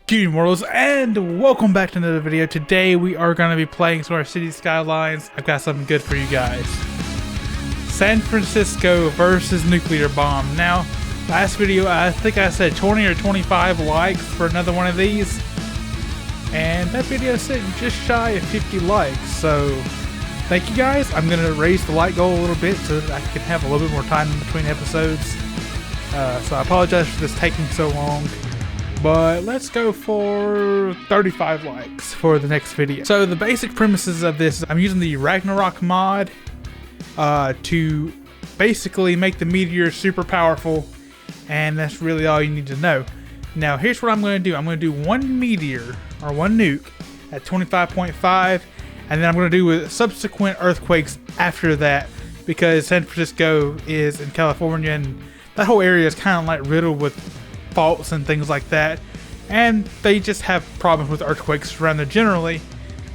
Good mortals, and welcome back to another video. Today we are going to be playing some of our city skylines. I've got something good for you guys. San Francisco versus nuclear bomb. Now, last video I think I said 20 or 25 likes for another one of these, and that video is sitting just shy of 50 likes. So thank you guys. I'm going to raise the like goal a little bit so that I can have a little bit more time in between episodes. So I apologize for this taking so long. But let's go for 35 likes for the next video. So the basic premises of this, I'm using the Ragnarok mod to basically make the meteor super powerful, and that's really all you need to know. Now here's what I'm going to do. I'm going to do one meteor or one nuke at 25.5, and then I'm going to do with subsequent earthquakes after that, because San Francisco is in California and that whole area is kind of like riddled with faults and things like that, and they just have problems with earthquakes around there generally.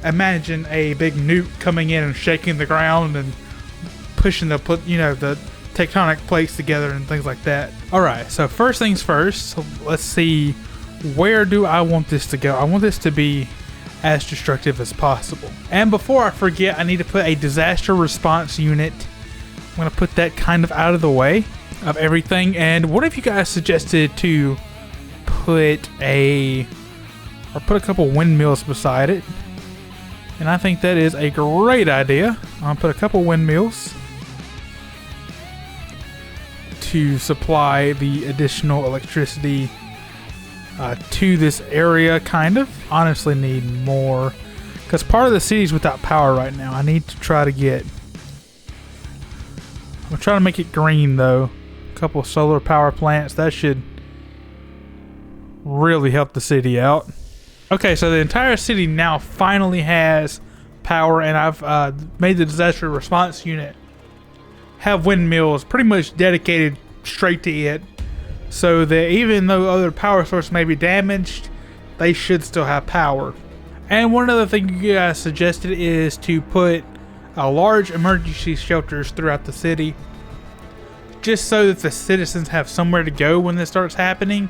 Imagine a big nuke coming in and shaking the ground and pushing the tectonic plates together and things like that. Alright, so first things first, let's see, where do I want this to go? I want this to be as destructive as possible. And before I forget, I need to put a disaster response unit. I'm going to put that kind of out of the way of everything. And what if you guys suggested to put a couple windmills beside it? And I think that is a great idea. I'll put a couple windmills to supply the additional electricity to this area. Kind of honestly need more, because part of the city's without power right now. I need to try to get, I'm trying to make it green though. Couple solar power plants, that should really help the city out. Okay, so the entire city now finally has power, and I've made the disaster response unit have windmills pretty much dedicated straight to it, so that even though other power sources may be damaged, they should still have power. And one other thing you guys suggested is to put large emergency shelters throughout the city, just so that the citizens have somewhere to go when this starts happening.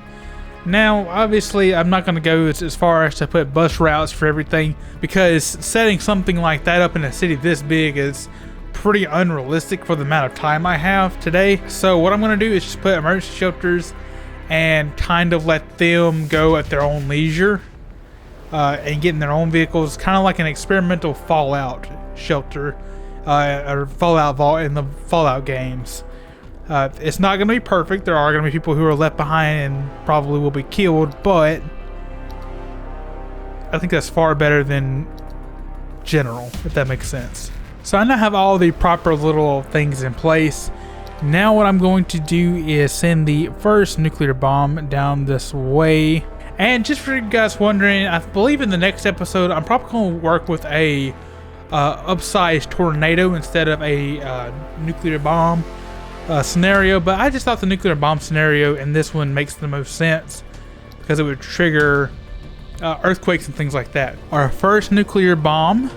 Now, obviously, I'm not going to go as far as to put bus routes for everything, because setting something like that up in a city this big is pretty unrealistic for the amount of time I have today. So what I'm going to do is just put emergency shelters and kind of let them go at their own leisure and get in their own vehicles, kind of like an experimental Fallout shelter or Fallout vault in the Fallout games. It's not going to be perfect. There are going to be people who are left behind and probably will be killed, but I think that's far better than general, if that makes sense. So I now have all the proper little things in place. Now what I'm going to do is send the first nuclear bomb down this way. And just for you guys wondering, I believe in the next episode I'm probably going to work with a upsized tornado instead of a nuclear bomb scenario, but I just thought the nuclear bomb scenario in this one makes the most sense because it would trigger earthquakes and things like that. Our first nuclear bomb,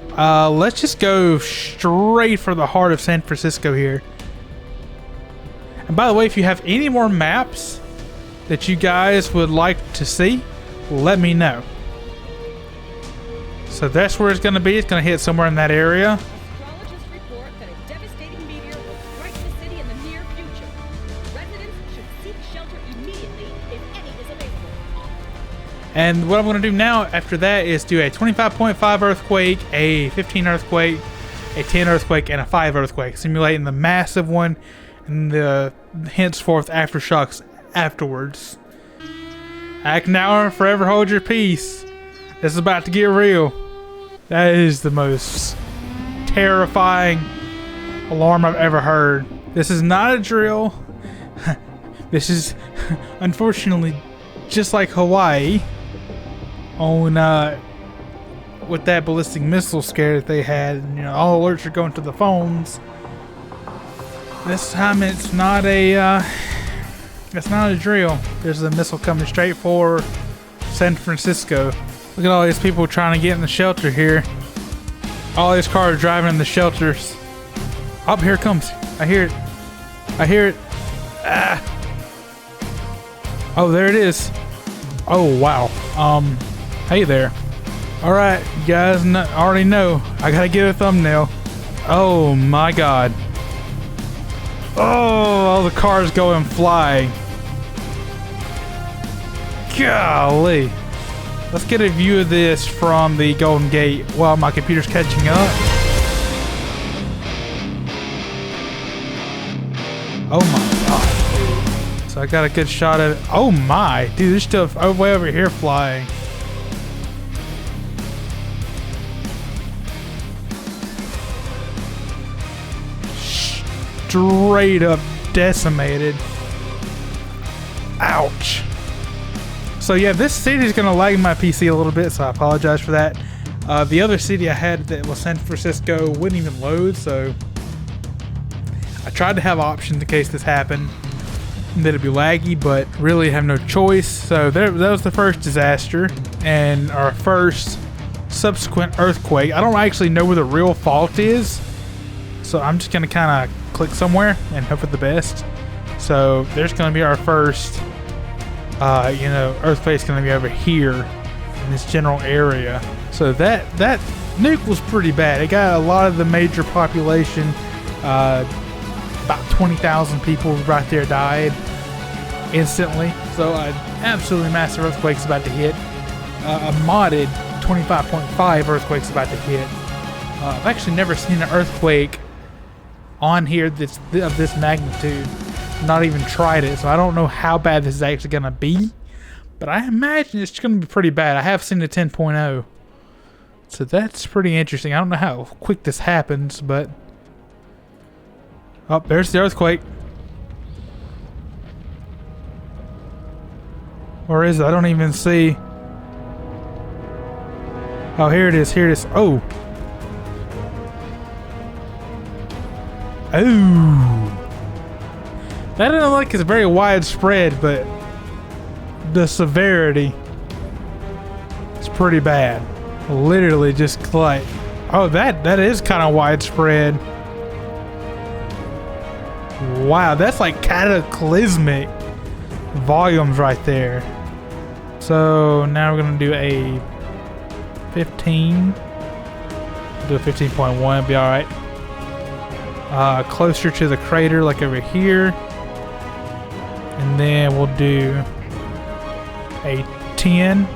let's just go straight for the heart of San Francisco here. And by the way, if you have any more maps that you guys would like to see, let me know. So that's where it's going to be. It's going to hit somewhere in that area. And what I'm going to do now after that is do a 25.5 earthquake, a 15 earthquake, a 10 earthquake, and a 5 earthquake, simulating the massive one and the henceforth aftershocks afterwards. Act now or forever hold your peace. This is about to get real. That is the most terrifying alarm I've ever heard. This is not a drill. This is unfortunately just like Hawaii on with that ballistic missile scare that they had. You know, all alerts are going to the phones. This time it's not a drill. There's a missile coming straight for San Francisco. Look at all these people trying to get in the shelter here. All these cars driving in the shelters. Oh, here it comes. I hear it. I hear it. Ah. Oh, there it is. Oh, wow. Hey there. All right, you guys already know. I gotta get a thumbnail. Oh my God. Oh, all the cars going flying. Golly. Let's get a view of this from the Golden Gate while my computer's catching up. Oh my God, dude. So I got a good shot of it. Oh my, dude, there's stuff way over here flying. Straight up decimated. Ouch. So yeah, this city is gonna lag my PC a little bit, so I apologize for that. The other city I had that was San Francisco wouldn't even load, so I tried to have options in case this happened, that it'd be laggy, but really have no choice. So that was the first disaster and our first subsequent earthquake. I don't actually know where the real fault is, so I'm just gonna kind of click somewhere and hope for the best. So there's gonna be our first earthquake's gonna be over here in this general area. So that nuke was pretty bad. It got a lot of the major population. About 20,000 people right there died instantly. So an absolutely massive earthquake's about to hit. A modded 25.5 earthquake's about to hit. I've actually never seen an earthquake on here of this magnitude. Not even tried it, so I don't know how bad this is actually gonna be, but I imagine it's gonna be pretty bad. I have seen a 10.0, so that's pretty interesting. I don't know how quick this happens, but oh, there's the earthquake. Where is it? I don't even see. Oh, here it is. Here it is. Oh. Oh. That doesn't look like it's very widespread, but the severity is pretty bad. Literally just like, oh, that is kind of widespread. Wow, that's like cataclysmic volumes right there. So now we're gonna do a 15. Do a 15.1, be all right. Closer to the crater, like over here. And then we'll do a 10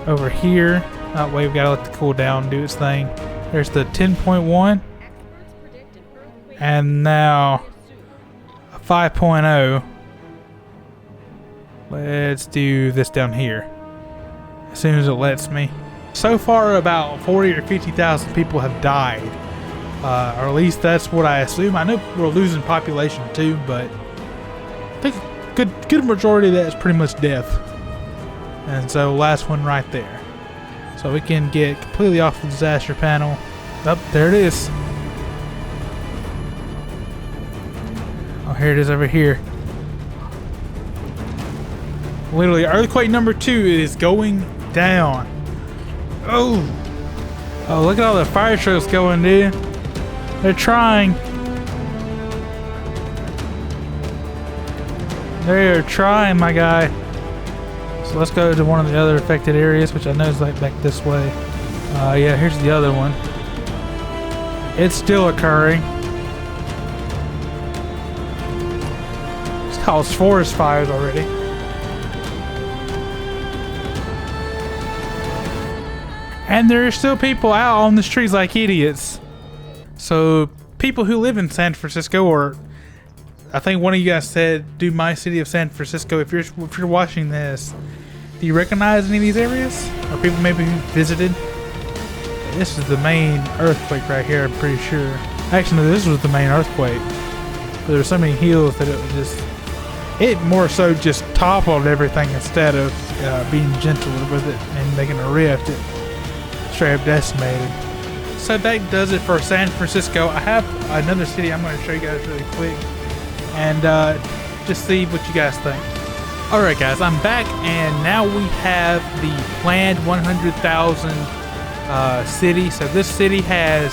over here. Oh, wait, we've got to let the cool down do its thing. There's the 10.1. And now a 5.0. Let's do this down here as soon as it lets me. So far, about 40 or 50,000 people have died. Or at least that's what I assume. I know we're losing population too, but I think a good majority of that is pretty much death. And so last one right there. So we can get completely off the disaster panel. Oh, there it is. Oh, here it is over here. Literally, earthquake number 2 is going down. Oh, look at all the fire trucks going, dude. They're trying. They're trying, my guy. So let's go to one of the other affected areas, which I know is like back this way. Yeah, here's the other one. It's still occurring. It's caused forest fires already. And there are still people out on the streets like idiots. So people who live in San Francisco, or I think one of you guys said, do my city of San Francisco. If you're watching this, do you recognize any of these areas? Or people maybe who visited? This is the main earthquake right here, I'm pretty sure. Actually, no, this was the main earthquake. But there were so many hills that it more so just toppled everything instead of being gentle with it and making a rift. It straight up decimated. So that does it for San Francisco. I have another city I'm going to show you guys really quick and just see what you guys think. Alright guys, I'm back and now we have the planned 100,000 city. So this city has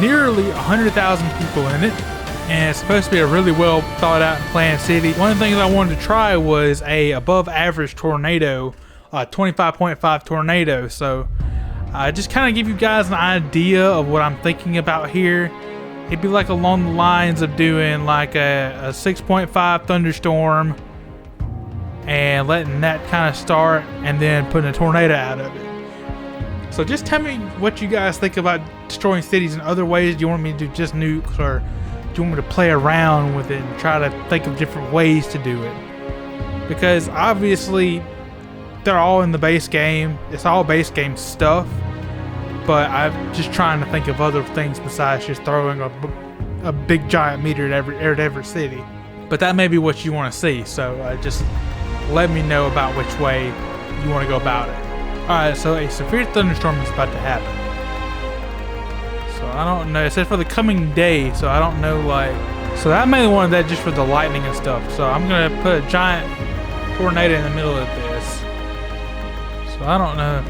nearly 100,000 people in it. and it's supposed to be a really well thought out and planned city. One of the things I wanted to try was a above average tornado, 25.5 tornado. So just kind of give you guys an idea of what I'm thinking about here. It'd be like along the lines of doing like a 6.5 thunderstorm and letting that kind of start and then putting a tornado out of it. So just tell me what you guys think about destroying cities in other ways. Do you want me to do just nukes, or do you want me to play around with it and try to think of different ways to do it? Because obviously they're all in the base game. It's all base game stuff. But I'm just trying to think of other things besides just throwing a big giant meteor at every city. But that may be what you want to see. So just let me know about which way you want to go about it. Alright, so a severe thunderstorm is about to happen. So I don't know. It says for the coming day, so I don't know, like... So I may want that just for the lightning and stuff. So I'm going to put a giant tornado in the middle of this. So I don't know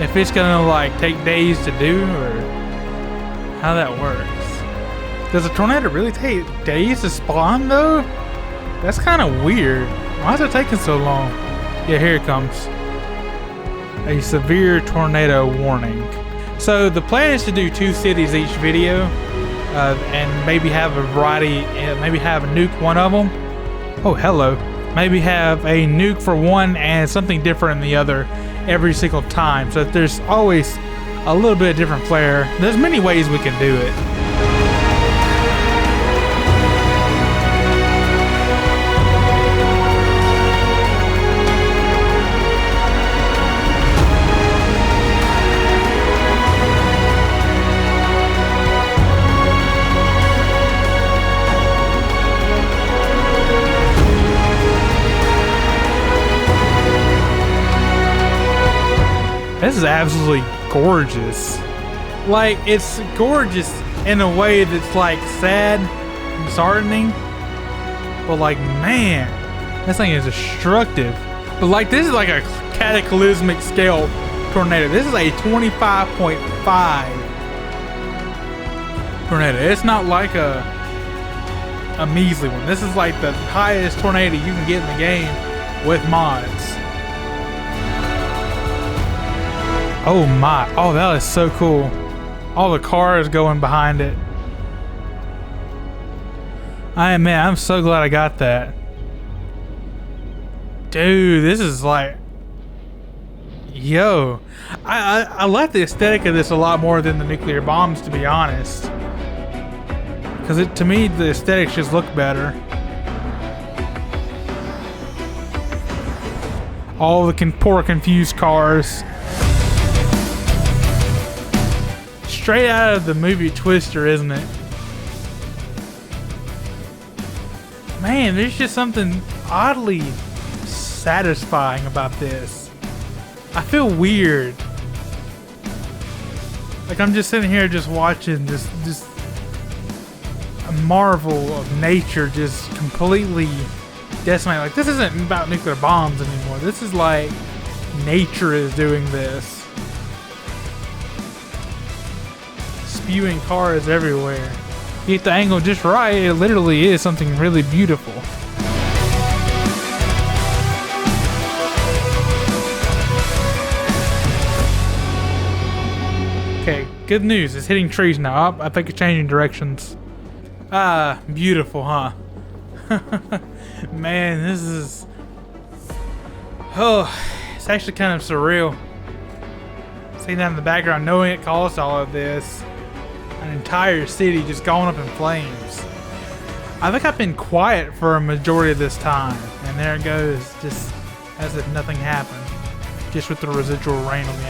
if it's going to, like, take days to do, or how that works. Does a tornado really take days to spawn, though? That's kind of weird. Why is it taking so long? Yeah, here it comes. A severe tornado warning. So the plan is to do 2 cities each video, and maybe have a variety, maybe have a nuke one of them. Oh, hello. Maybe have a nuke for one and something different in the other every single time. So there's always a little bit of different flair. There's many ways we can do it. This is absolutely gorgeous. Like, it's gorgeous in a way that's like sad and disheartening. But like, man, this thing is destructive. But like, this is like a cataclysmic scale tornado. This is a 25.5 tornado. It's not like a measly one. This is like the highest tornado you can get in the game with mods. Oh my, oh that is so cool. All the cars going behind it. Man, I'm so glad I got that. Dude, this is like, yo. I like the aesthetic of this a lot more than the nuclear bombs, to be honest. Because to me, the aesthetics just look better. All the poor confused cars. Straight out of the movie Twister, isn't it? Man, there's just something oddly satisfying about this. I feel weird. Like I'm just sitting here just watching this a marvel of nature just completely decimate. Like, this isn't about nuclear bombs anymore. This is like nature is doing this. Spewing cars everywhere. If you get the angle just right, it literally is something really beautiful. Okay, good news. It's hitting trees now. I think it's changing directions. Ah, beautiful, huh? Man, this is... Oh, it's actually kind of surreal. Seeing that in the background, knowing it caused all of this. An entire city just going up in flames. I think I've been quiet for a majority of this time. And there it goes, just as if nothing happened. Just with the residual rain on the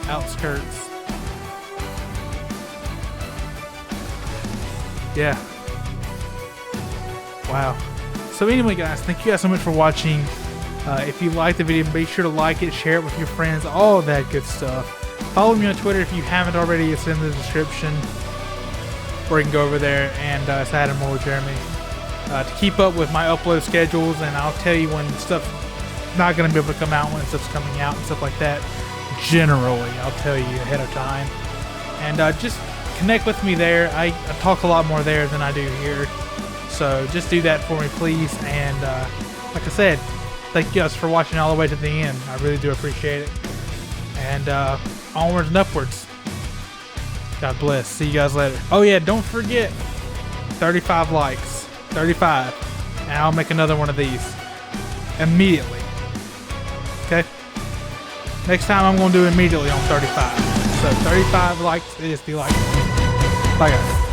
outskirts. Yeah. Wow. So anyway, guys, thank you guys so much for watching. If you liked the video, be sure to like it, share it with your friends, all of that good stuff. Follow me on Twitter if you haven't already. It's in the description. Or you can go over there and say hi to more with Jeremy. To keep up with my upload schedules, and I'll tell you when stuff's not going to be able to come out, when stuff's coming out and stuff like that. Generally, I'll tell you ahead of time. And just connect with me there. I talk a lot more there than I do here. So just do that for me, please. And like I said, thank you guys for watching all the way to the end. I really do appreciate it. And onwards and upwards. God bless. See you guys later. Oh yeah, don't forget, 35 likes. 35. And I'll make another one of these immediately. Okay? Next time I'm going to do it immediately on 35. So 35 likes is the like. Bye guys.